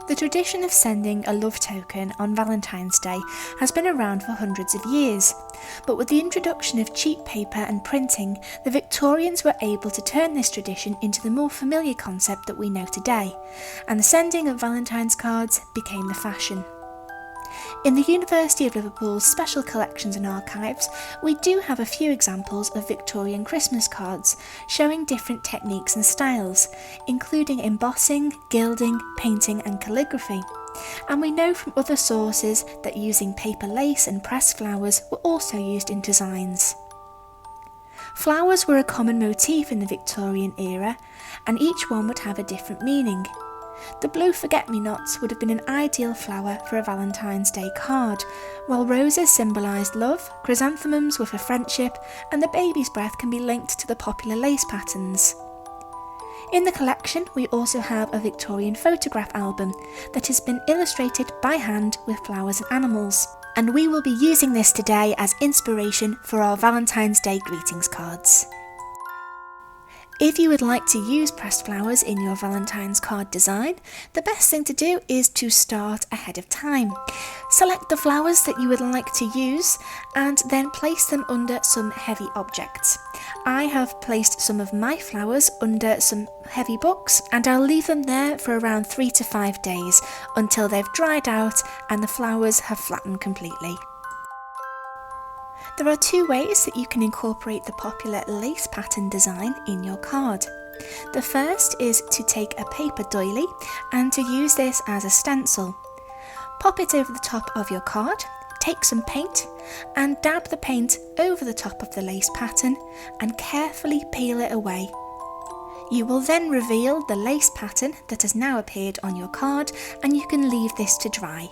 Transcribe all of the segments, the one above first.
The tradition of sending a love token on Valentine's Day has been around for hundreds of years, but with the introduction of cheap paper and printing, the Victorians were able to turn this tradition into the more familiar concept that we know today, and the sending of Valentine's cards became the fashion. In the University of Liverpool's Special Collections and Archives, we do have a few examples of Victorian Christmas cards showing different techniques and styles, including embossing, gilding, painting and calligraphy. And we know from other sources that using paper lace and pressed flowers were also used in designs. Flowers were a common motif in the Victorian era, and each one would have a different meaning. The blue forget-me-nots would have been an ideal flower for a Valentine's Day card, while roses symbolised love, chrysanthemums were for friendship, and the baby's breath can be linked to the popular lace patterns. In the collection, we also have a Victorian photograph album that has been illustrated by hand with flowers and animals, and we will be using this today as inspiration for our Valentine's Day greetings cards. If you would like to use pressed flowers in your Valentine's card design, the best thing to do is to start ahead of time. Select the flowers that you would like to use and then place them under some heavy objects. I have placed some of my flowers under some heavy books, and I'll leave them there for around 3 to 5 days until they've dried out and the flowers have flattened completely. There are 2 ways that you can incorporate the popular lace pattern design in your card. The first is to take a paper doily and to use this as a stencil. Pop it over the top of your card, take some paint and dab the paint over the top of the lace pattern and carefully peel it away. You will then reveal the lace pattern that has now appeared on your card, and you can leave this to dry.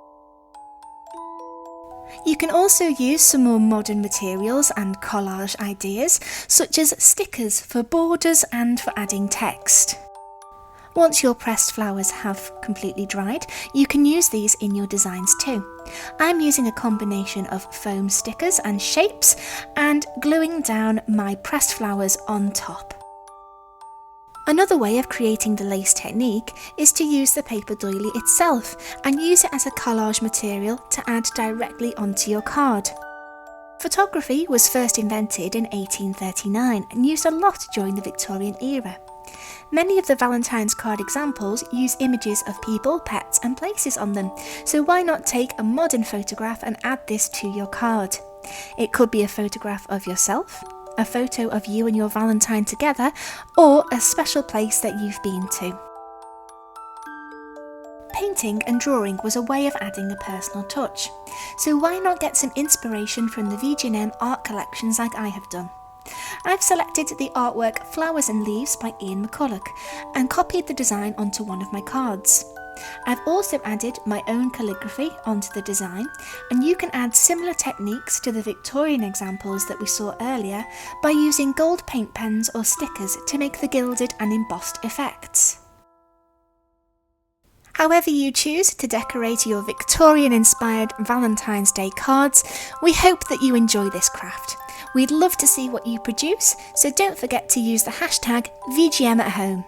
You can also use some more modern materials and collage ideas, such as stickers for borders and for adding text. Once your pressed flowers have completely dried, you can use these in your designs too. I'm using a combination of foam stickers and shapes and gluing down my pressed flowers on top. Another way of creating the lace technique is to use the paper doily itself and use it as a collage material to add directly onto your card. Photography was first invented in 1839 and used a lot during the Victorian era. Many of the Valentine's card examples use images of people, pets and places on them, so why not take a modern photograph and add this to your card? It could be a photograph of yourself, a photo of you and your Valentine together, or a special place that you've been to. Painting and drawing was a way of adding a personal touch, so why not get some inspiration from the VG&M art collections like I have done? I've selected the artwork Flowers and Leaves by Ian McCulloch and copied the design onto one of my cards. I've also added my own calligraphy onto the design, and you can add similar techniques to the Victorian examples that we saw earlier by using gold paint pens or stickers to make the gilded and embossed effects. However you choose to decorate your Victorian-inspired Valentine's Day cards, we hope that you enjoy this craft. We'd love to see what you produce, so don't forget to use the hashtag VGM at home.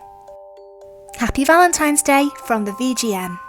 Happy Valentine's Day from the VG&M.